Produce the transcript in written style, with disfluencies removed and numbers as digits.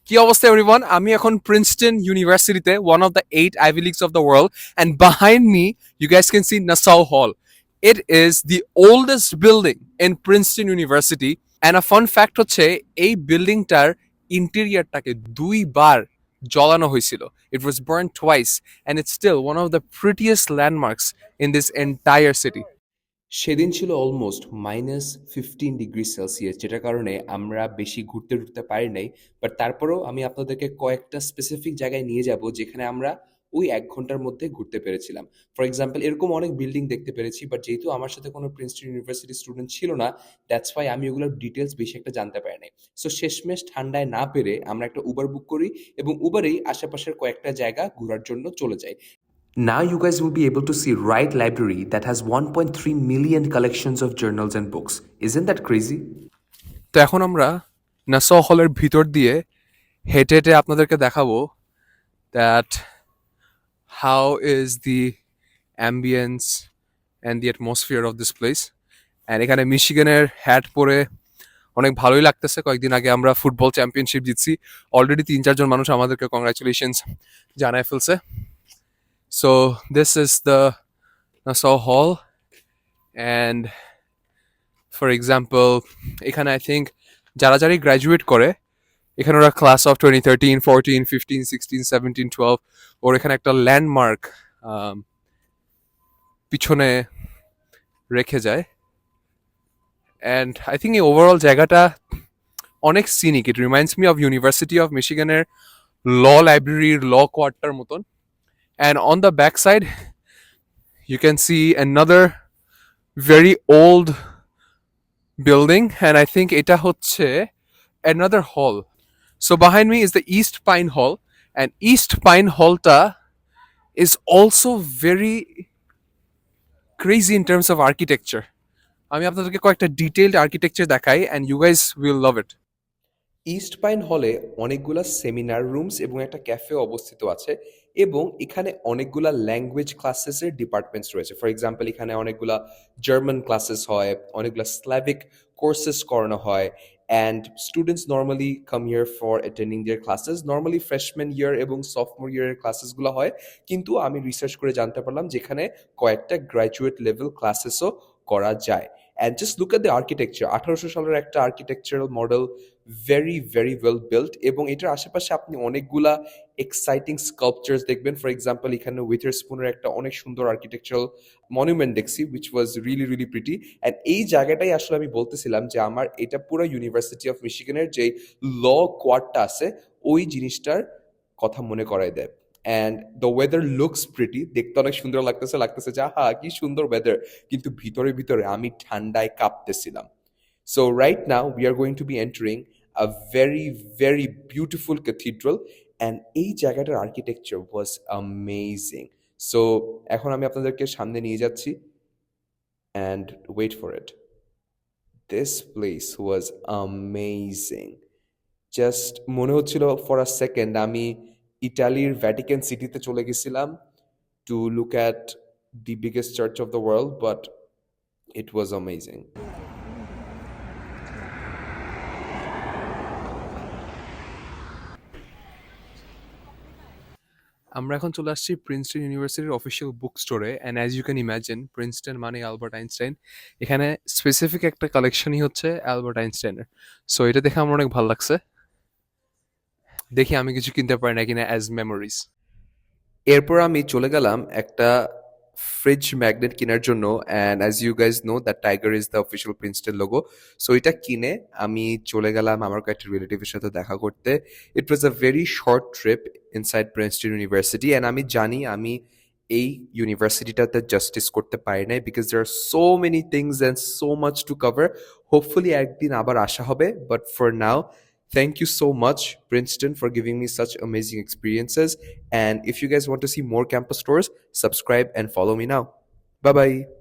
কি অবস্থা এভরিওয়ান, আমি এখন প্রিন্সটন ইউনিভার্সিটিতে, one of the 8 Ivy Leagues of the world, and behind me you guys can see Nassau Hall. It is the oldest building in Princeton University, and a fun fact হচ্ছে এই বিল্ডিংটার ইন্টেরিয়রটাকে দুইবার জ্বলানো হয়েছিল. It was burned twice and it's still one of the prettiest landmarks in this entire city. সেদিন ছিল almost -15 degree Celsius, যেটার কারণে আমরা বেশি ঘুরতে টুরতে পারি নাই। বাট তারপরেও আমি আপনাদেরকে কয়েকটা স্পেসিফিক জায়গায় নিয়ে যাব যেখানে আমরা ওই 1 ঘন্টার মধ্যে ঘুরতে পেরেছিলাম। ফর এক্সাম্পল, এরকম অনেক বিল্ডিং দেখতে পেরেছি, বাট যেহেতু আমার সাথে কোনো প্রিন্সটন ইউনিভার্সিটি স্টুডেন্ট ছিল না, দ্যাটস ওয়াই আমি ওগুলোর ডিটেলস বেশি একটা জানতে পারি নাই। সো শেষমেশ ঠান্ডায় না পেরে আমরা একটা উবার বুক করি এবং উবারেই আশেপাশের কয়েকটা জায়গা ঘোরার জন্য চলে যাই। Now you guys will be able to see Wright Library that has 1.3 million collections of journals and books. Isn't that crazy? তো এখন আমরা নাসাউ হলের ভিতর দিয়ে হেঁটে হেঁটে আপনাদেরকে দেখাবো that how is the ambience and the atmosphere of this place. And এখানে মিশিগানের হ্যাট পরে অনেক ভালোই লাগতেছে। কয়েকদিন আগে আমরা ফুটবল চ্যাম্পিয়নশিপ জিতছি, অলরেডি 3-4 জন মানুষ আমাদেরকে কংগ্রাচুলেশনস জানায় ফেলছে। So this is the Nassau হল, অ্যান্ড ফর এক্সাম্পল এখানে আই থিঙ্ক যারা গ্র্যাজুয়েট করে, এখানে ওরা ক্লাস অফ 2013, 14, 15, 16, 17, 12, ওর এখানে একটা ল্যান্ডমার্ক পিছনে রেখে যায়। অ্যান্ড আই থিঙ্ক এই ওভারঅল জায়গাটা অনেক scenic. It reminds me of university of মিশিগানের ল লাইব্রেরির ল কোয়ার্টার মতন। And on the back side you can see another very old building, and I think এটা হচ্ছে another hall. So behind me is the East Pine Hall, and East Pine Hallta is also very crazy in terms of architecture. আমি আপনাদেরকে কয়েকটা detailed architecture দেখাই and you guys will love it. East pine হলে অনেকগুলা seminar rooms এবং একটা cafe অবস্থিত আছে, এবং এখানে অনেকগুলা ল্যাঙ্গুয়েজ ক্লাসেসের ডিপার্টমেন্টস রয়েছে। ফর এক্সাম্পল, এখানে অনেকগুলা জার্মান ক্লাসেস হয়, অনেকগুলা স্ল্যাভিক কোর্সেস করানো হয়, and students normally come here for attending their classes. Normally freshman year এবং সফটমোর ইয়ারের ক্লাসেসগুলো হয়, কিন্তু আমি রিসার্চ করে জানতে পারলাম যেখানে কয়েকটা গ্র্যাজুয়েট লেভেল ক্লাসেসও করা যায়। And just look at the architecture. 1800 সালের একটা architectural model, very very well built, এবং এটার আশেপাশে আপনি অনেকগুলা এক্সাইটিং স্কাল্পচার্স দেখবেন। ফর এক্সাম্পল, এখানে উইথারস্পুনের একটা অনেক সুন্দর আর্কিটেকচারাল মনুমেন্ট দেখছি, which was really really pretty. And এই জায়গাটাই আসলে আমি বলতেছিলাম যে আমার এটা পুরো ইউনিভার্সিটি অফ মিশিগানের যে ল কোয়ার্টটা আছে ওই জিনিসটার কথা মনে করায় দেয়। And the weather looks pretty, দেখতে অনেক সুন্দর লাগতেছে যে হা কি সুন্দর ওয়েদার, কিন্তু ভিতরে ভিতরে আমি ঠান্ডায় কাঁপতেছিলাম। So right now we are going to be entering a very very beautiful cathedral, and এই জায়গাটার architecture was amazing. So এখন আমি আপনাদেরকে সামনে নিয়ে যাচ্ছি, and wait for it. This place was amazing. Just মনে হচ্ছিল ফর আ সেকেন্ড আমি ইটালির ভ্যাটিকান সিটিতে চলে গেছিলাম to look at the biggest church of the world, but it was amazing. আমরা এখন চলে আসছি প্রিন্সটন ইউনিভার্সিটির অফিসিয়াল বুক স্টোরে, and as you can imagine Princeton মানে অ্যালবার্ট আইনস্টাইন। এখানে স্পেসিফিক একটা কালেকশনই হচ্ছে অ্যালবার্ট আইনস্টাইনের। সো এটা দেখে আমার অনেক ভালো লাগছে। দেখি আমি কিছু কিনতে পারি না কিনা অ্যাজ মেমোরিজ। এরপর আমি চলে গেলাম একটা ফ্রিজ ম্যাগনেট কেনার জন্য, and as you guys know that tiger is the official Princeton logo. So এটা কিনে আমি চলে গেলাম আমার কয়েকটা রিলেটিভের সাথে দেখা করতে। It was a very short trip inside Princeton University, and আমি জানি আমি এই ইউনিভার্সিটিটাতে জাস্টিস করতে পারি নাই, because there are so many things and so much to cover. Hopefully একদিন আবার আসা হবে, but for now thank you so much, Princeton, for giving me such amazing experiences. And if you guys want to see more campus tours, subscribe and follow me now. Bye bye.